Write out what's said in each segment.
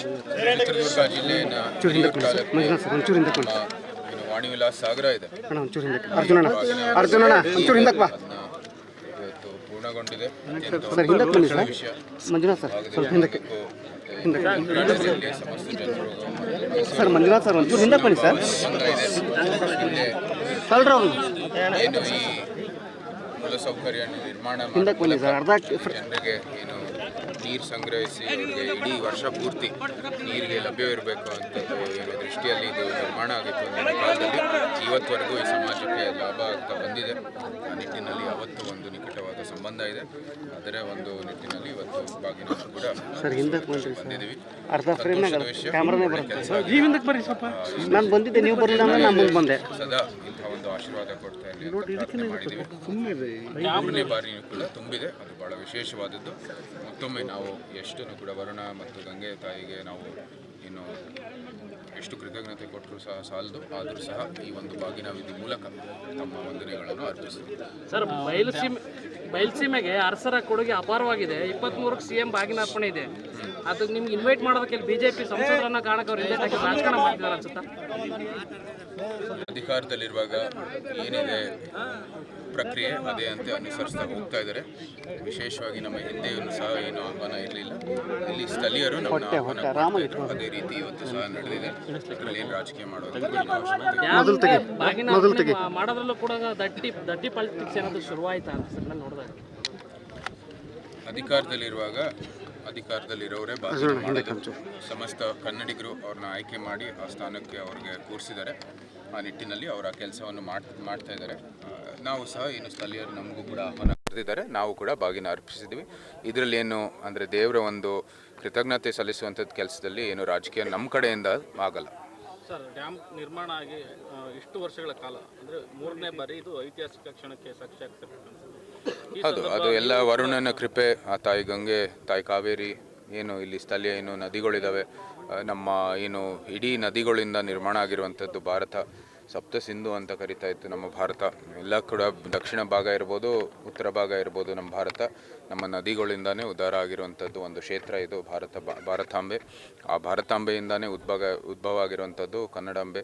ಚಿತ್ರದುರ್ಗ ಜಿಲ್ಲೆಯ ಹಿರಿಯೂರು ತಾಲೂಕಿನ ವಾಣಿ ವಿಲಾಸ್ ಸಾಗರ ಇದೆ. ಇವತ್ತು ಪೂರ್ಣಗೊಂಡಿದೆ. ವಿಷಯ ಸಮಸ್ತ ಜನರು ಏನು ಈ ಮೂಲಸೌಕರ್ಯ ನಿರ್ಮಾಣ ಜನರಿಗೆ ಏನು ನೀರು ಸಂಗ್ರಹಿಸಿ ಅವರಿಗೆ ಇಡೀ ವರ್ಷ ಪೂರ್ತಿ ನೀರಿಗೆ ಲಭ್ಯವಿರಬೇಕು ಅಂತದ್ದು ಏನೋ ದೃಷ್ಟಿಯಲ್ಲಿ ಇದು ನಿರ್ಮಾಣ ಆಗಿತ್ತು ಅಂದಿನ ಕಾಲದಲ್ಲಿ ಇವತ್ತವರೆಗೂ ಈ ಸಮಾಜಕ್ಕೆ ಲಾಭ ಆಗ್ತಾ ಬಂದಿದೆ. ಆ ನಿಟ್ಟಿನಲ್ಲಿ ಯಾವತ್ತೂ ಒಂದು ನಿಕಟವಾದ ಸಂಬಂಧ ಇದೆ. ಅದರ ಒಂದು ನಿಟ್ಟಿನಲ್ಲಿ ಇವತ್ತು ಬಾಗಿನ ಕೂಡ ಬಂದಿದ್ದೀವಿ. ಸದಾ ಇಂಥ ಒಂದು ಆಶೀರ್ವಾದ ಕೊಡ್ತಾ ಇರಲಿ ಮಾಡಿದ್ದೀವಿ. 3ನೇ ಬಾರಿಯೂ ಕೂಡ ತುಂಬಿದೆ. ಅದು ಬಹಳ ವಿಶೇಷವಾದದ್ದು. ಮತ್ತೊಮ್ಮೆ ನಾವು ಎಷ್ಟು ಕೂಡ ವರುಣ ಮತ್ತು ಗಂಗೆ ತಾಯಿಗೆ ನಾವು ಇನ್ನು ಎಷ್ಟು ಕೃತಜ್ಞತೆ ಕೊಟ್ಟರೂ ಸಹ ಸಾಲದು. ಆದರೂ ಸಹ ಈ ಒಂದು ಬಾಗಿನ ವಿಧಿ ಮೂಲಕ ತಮ್ಮ ವಂದನೆಗಳನ್ನು ಅರ್ಪಿಸಿದೆ. ಸರ್, ಬಯಲುಸೀಮೆಗೆ ಅರಸರ ಕೊಡುಗೆ ಅಪಾರವಾಗಿದೆ. 23ಕ್ಕೆ CM ಬಾಗಿನಾರ್ಪಣೆ ಇದೆ. ಅದು ನಿಮ್ಗೆ ಇನ್ವೈಟ್ ಮಾಡೋದಕ್ಕೆ ಬಿಜೆಪಿ ಸಂಸದರನ್ನ ಕಾರಣಕ್ಕೆ ಅವ್ರು ಇನ್ವೈಟ್ ಆಗಿ ರಾಜಕಾರಣ ಮಾಡ್ತಿದ್ದಾರೆ ಅನ್ಸುತ್ತಾ? ಅಧಿಕಾರದಲ್ಲಿರುವಾಗ ಏನಿದೆ ಪ್ರಕ್ರಿಯೆ ಅದೇ ಅಂತ ಅನುಸರಿಸ್ತಾ ಹೋಗ್ತಾ ಇದ್ದಾರೆ. ವಿಶೇಷವಾಗಿ ನಮ್ಮ ಹಿಂದೆಯೂ ಸಹ ಏನು ಆಹ್ವಾನ ಇರಲಿಲ್ಲ. ಇಲ್ಲಿ ಸ್ಥಳೀಯರು ನಮ್ಮನ್ನು ಆಹ್ವಾನ ಇದ್ರು. ಅದೇ ರೀತಿ ಇವತ್ತು ಸಹ ನಡೆದಿದೆ. ಇದರಲ್ಲಿ ರಾಜಕೀಯ ಮಾಡೋದ್ರಲ್ಲೂ ಕೂಡ ದಟ್ಟಿ ಪಾಲಿಟಿಕ್ಸ್ ಏನಾದರೂ ಶುರುವಾಯ್ತಾ ಅಂತ ಸರ್ ನಾನು ನೋಡಿದಾಗ? ಅಧಿಕಾರದಲ್ಲಿರೋರೇ ಸಮಸ್ತ ಕನ್ನಡಿಗರು ಅವ್ರನ್ನ ಆಯ್ಕೆ ಮಾಡಿ ಆ ಸ್ಥಾನಕ್ಕೆ ಅವ್ರಿಗೆ ಕೂರಿಸಿದ್ದಾರೆ. ಆ ನಿಟ್ಟಿನಲ್ಲಿ ಅವರ ಕೆಲಸವನ್ನು ಮಾಡ್ತಾ ಇದ್ದಾರೆ. ನಾವು ಸಹ ಏನು ಸ್ಥಳೀಯರು ನಮಗೂ ಕೂಡ ಆಹ್ವಾನ ಕರೆದಿದ್ದಾರೆ. ನಾವು ಕೂಡ ಬಾಗಿನ ಅರ್ಪಿಸಿದ್ವಿ. ಇದರಲ್ಲಿ ಏನು ಅಂದರೆ ದೇವರ ಒಂದು ಕೃತಜ್ಞತೆ ಸಲ್ಲಿಸುವಂಥದ್ದು ಕೆಲಸದಲ್ಲಿ ಏನು ರಾಜಕೀಯ ನಮ್ಮ ಕಡೆಯಿಂದ ಆಗಲ್ಲ. ಸರ್, ಡ್ಯಾಮ್ ನಿರ್ಮಾಣ ಆಗಿ ಇಷ್ಟು ವರ್ಷಗಳ ಕಾಲ ಅಂದರೆ 3ನೇ ಬಾರಿ ಇದು ಐತಿಹಾಸಿಕ ಕ್ಷಣಕ್ಕೆ ಸಾಕ್ಷಿ ಆಗ್ತದೆ. ಅದು ಎಲ್ಲ ವರುಣನ ಕೃಪೆ. ಆ ತಾಯಿ ಗಂಗೆ, ತಾಯಿ ಕಾವೇರಿ, ಏನು ಇಲ್ಲಿ ಸ್ಥಳೀಯ ಏನು ನದಿಗಳಿದ್ದಾವೆ, ನಮ್ಮ ಏನು ಇಡೀ ನದಿಗಳಿಂದ ನಿರ್ಮಾಣ ಆಗಿರುವಂಥದ್ದು ಭಾರತ ಸಪ್ತ ಸಿಂಧು ಅಂತ ಕರಿತಾ ಇತ್ತು ನಮ್ಮ ಭಾರತ. ಎಲ್ಲ ಕೂಡ ದಕ್ಷಿಣ ಭಾಗ ಇರ್ಬೋದು, ಉತ್ತರ ಭಾಗ ಇರ್ಬೋದು, ನಮ್ಮ ಭಾರತ ನಮ್ಮ ನದಿಗಳಿಂದಾನೇ ಉದ್ಧಾರ ಆಗಿರುವಂಥದ್ದು ಒಂದು ಕ್ಷೇತ್ರ ಇದು ಭಾರತಾಂಬೆ. ಆ ಭಾರತಾಂಬೆಯಿಂದಾನೇ ಉದ್ಭವ ಆಗಿರುವಂಥದ್ದು ಕನ್ನಡಾಂಬೆ.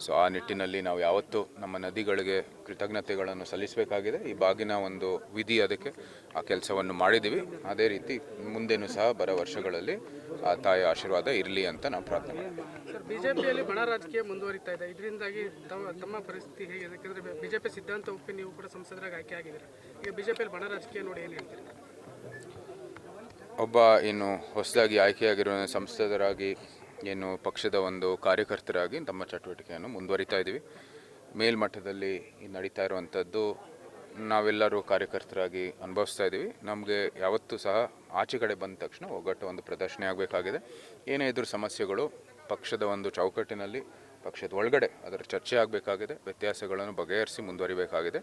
ಸೊ ಆ ನಿಟ್ಟಿನಲ್ಲಿ ನಾವು ಯಾವತ್ತೂ ನಮ್ಮ ನದಿಗಳಿಗೆ ಕೃತಜ್ಞತೆಗಳನ್ನು ಸಲ್ಲಿಸಬೇಕಾಗಿದೆ. ಈ ಬಾಗಿನ ಒಂದು ವಿಧಿ ಅದಕ್ಕೆ ಆ ಕೆಲಸವನ್ನು ಮಾಡಿದ್ದೀವಿ. ಅದೇ ರೀತಿ ಮುಂದೇನೂ ಸಹ ಬರೋ ವರ್ಷಗಳಲ್ಲಿ ಆ ತಾಯಿಯ ಆಶೀರ್ವಾದ ಇರಲಿ ಅಂತ ನಾವು ಪ್ರಾರ್ಥನೆ ಮಾಡ್ತೀವಿ. ಸರ್, ಬಿಜೆಪಿಯಲ್ಲಿ ಬಣ ರಾಜಕೀಯ ಮುಂದುವರಿತಾ ಇದೆ. ಇದರಿಂದಾಗಿ ತಮ್ಮ ಪರಿಸ್ಥಿತಿ ಹೇಗೆ? ಯಾಕಂದರೆ ಬಿಜೆಪಿ ಸಿದ್ಧಾಂತ ಒಪ್ಪಿ ನೀವು ಕೂಡ ಸಂಸದರಾಗಿ ಆಯ್ಕೆ ಆಗಿದ್ದೀರಾ. ಈಗ ಬಿಜೆಪಿಯಲ್ಲಿ ಬಣ ರಾಜಕೀಯ ನೋಡಿ ಏನು ಹೇಳ್ತೀರಿ? ಒಬ್ಬ ಏನು ಹೊಸದಾಗಿ ಆಯ್ಕೆಯಾಗಿರೋ ಸಂಸದರಾಗಿ ಏನು ಪಕ್ಷದ ಒಂದು ಕಾರ್ಯಕರ್ತರಾಗಿ ತಮ್ಮ ಚಟುವಟಿಕೆಯನ್ನು ಮುಂದುವರಿತಾ ಇದ್ದೀವಿ. ಮೇಲ್ಮಟ್ಟದಲ್ಲಿ ನಡೀತಾ ಇರುವಂಥದ್ದು ನಾವೆಲ್ಲರೂ ಕಾರ್ಯಕರ್ತರಾಗಿ ಅನುಭವಿಸ್ತಾ ಇದ್ದೀವಿ. ನಮಗೆ ಯಾವತ್ತೂ ಸಹ ಆಚೆ ಕಡೆ ಬಂದ ತಕ್ಷಣ ಒಗ್ಗಟ್ಟು ಒಂದು ಪ್ರದರ್ಶನ ಆಗಬೇಕಾಗಿದೆ. ಏನೇ ಇದ್ರೂ ಸಮಸ್ಯೆಗಳು ಪಕ್ಷದ ಒಂದು ಚೌಕಟ್ಟಿನಲ್ಲಿ ಪಕ್ಷದ ಒಳಗಡೆ ಅದರ ಚರ್ಚೆ ಆಗಬೇಕಾಗಿದೆ. ವ್ಯತ್ಯಾಸಗಳನ್ನು ಬಗೆಹರಿಸಿ ಮುಂದುವರಿಬೇಕಾಗಿದೆ.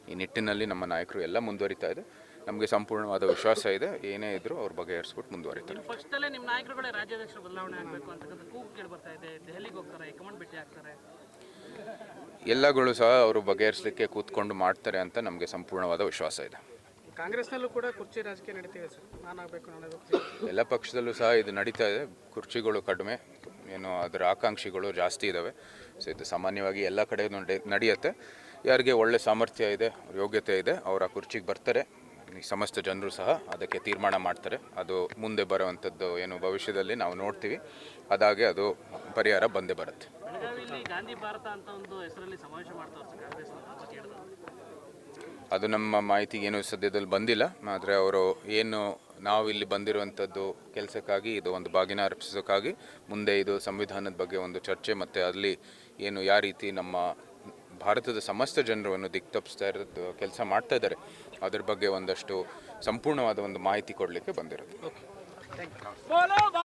ಈ ನಿಟ್ಟಿನಲ್ಲಿ ನಮ್ಮ ನಾಯಕರು ಎಲ್ಲ ಮುಂದುವರಿತಾ ಇದೆ. ನಮಗೆ ಸಂಪೂರ್ಣವಾದ ವಿಶ್ವಾಸ ಇದೆ. ಏನೇ ಇದ್ರೂ ಅವ್ರು ಬಗೆಹರಿಸ್ಬಿಟ್ಟು ಮುಂದುವರಿತಾರೆ. ಪಕ್ಷದಲ್ಲೇ ನಿಮ್ಮ ನಾಯಕರುಗಳೇ ರಾಜ್ಯಾಧ್ಯಕ್ಷರು ಬದಲಾವಣೆ ಆಗಬೇಕು ಅಂತಕ್ಕಂಥ ಕೂಗು ಕೇಳಿ ಬರ್ತಾ ಇದೆ. ದೆಹಲಿಗೆ ಹೋಗ್ತಾರೆ, ಹೈಕಮಾಂಡ್ ಭೇಟಿ ಆಗ್ತಾರೆ. ಎಲ್ಲಗಳು ಸಹ ಅವರು ಬಗೆಹರಿಸಲಿಕ್ಕೆ ಕೂತ್ಕೊಂಡು ಮಾಡ್ತಾರೆ ಅಂತ ನಮಗೆ ಸಂಪೂರ್ಣವಾದ ವಿಶ್ವಾಸ ಇದೆ. ಕಾಂಗ್ರೆಸ್ನಲ್ಲೂ ಕೂಡ ಕುರ್ಚಿ ರಾಜಕೀಯ ನಡೀತಿದೆ ಸರ್. ನಾನಾಗಬೇಕು. ಎಲ್ಲ ಪಕ್ಷದಲ್ಲೂ ಸಹ ಇದು ನಡೀತಾ ಇದೆ. ಕುರ್ಚಿಗಳು ಕಡಿಮೆ, ಏನು ಅದರ ಆಕಾಂಕ್ಷಿಗಳು ಜಾಸ್ತಿ ಇದ್ದಾವೆ. ಸೊ ಇದು ಸಾಮಾನ್ಯವಾಗಿ ಎಲ್ಲ ಕಡೆ ನಡೆಯುತ್ತೆ. ಯಾರಿಗೆ ಒಳ್ಳೆ ಸಾಮರ್ಥ್ಯ ಇದೆ, ಯೋಗ್ಯತೆ ಇದೆ, ಅವರ ಕುರ್ಚಿಗೆ ಬರ್ತಾರೆ. ಈ ಸಮಸ್ತ ಜನರು ಸಹ ಅದಕ್ಕೆ ತೀರ್ಮಾನ ಮಾಡ್ತಾರೆ. ಅದು ಮುಂದೆ ಬರುವಂಥದ್ದು ಏನು ಭವಿಷ್ಯದಲ್ಲಿ ನಾವು ನೋಡ್ತೀವಿ. ಅದಾಗೆ ಅದು ಪರಿಹಾರ ಬಂದೇ ಬರುತ್ತೆ. ಗಾಂಧಿ ಭಾರತ ಅಂತ ಒಂದು ಹೆಸರಲ್ಲಿ ಸಮಾವೇಶ ಮಾಡ್ತಾರೆ. ಅದು ನಮ್ಮ ಮಾಹಿತಿಗೆ ಏನು ಸದ್ಯದಲ್ಲಿ ಬಂದಿಲ್ಲ. ಆದರೆ ಅವರು ಏನು ನಾವು ಇಲ್ಲಿ ಬಂದಿರುವಂಥದ್ದು ಕೆಲಸಕ್ಕಾಗಿ, ಇದು ಒಂದು ಬಾಗಿನ ಅರ್ಪಿಸೋಕ್ಕಾಗಿ, ಮುಂದೆ ಇದು ಸಂವಿಧಾನದ ಬಗ್ಗೆ ಒಂದು ಚರ್ಚೆ ಮತ್ತು ಅಲ್ಲಿ ಏನು ಯಾವ ರೀತಿ ನಮ್ಮ ಭಾರತದ ಸಮಸ್ತ ಜನರನ್ನು ದಿಕ್ತಪ್ಪಿಸ್ತಾ ಇರೋದು ಕೆಲಸ ಮಾಡ್ತಾ ಇದ್ದಾರೆ, ಅದ್ರ ಬಗ್ಗೆ ಒಂದಷ್ಟು ಸಂಪೂರ್ಣವಾದ ಒಂದು ಮಾಹಿತಿ ಕೊಡಲಿಕ್ಕೆ ಬಂದಿರೋದು.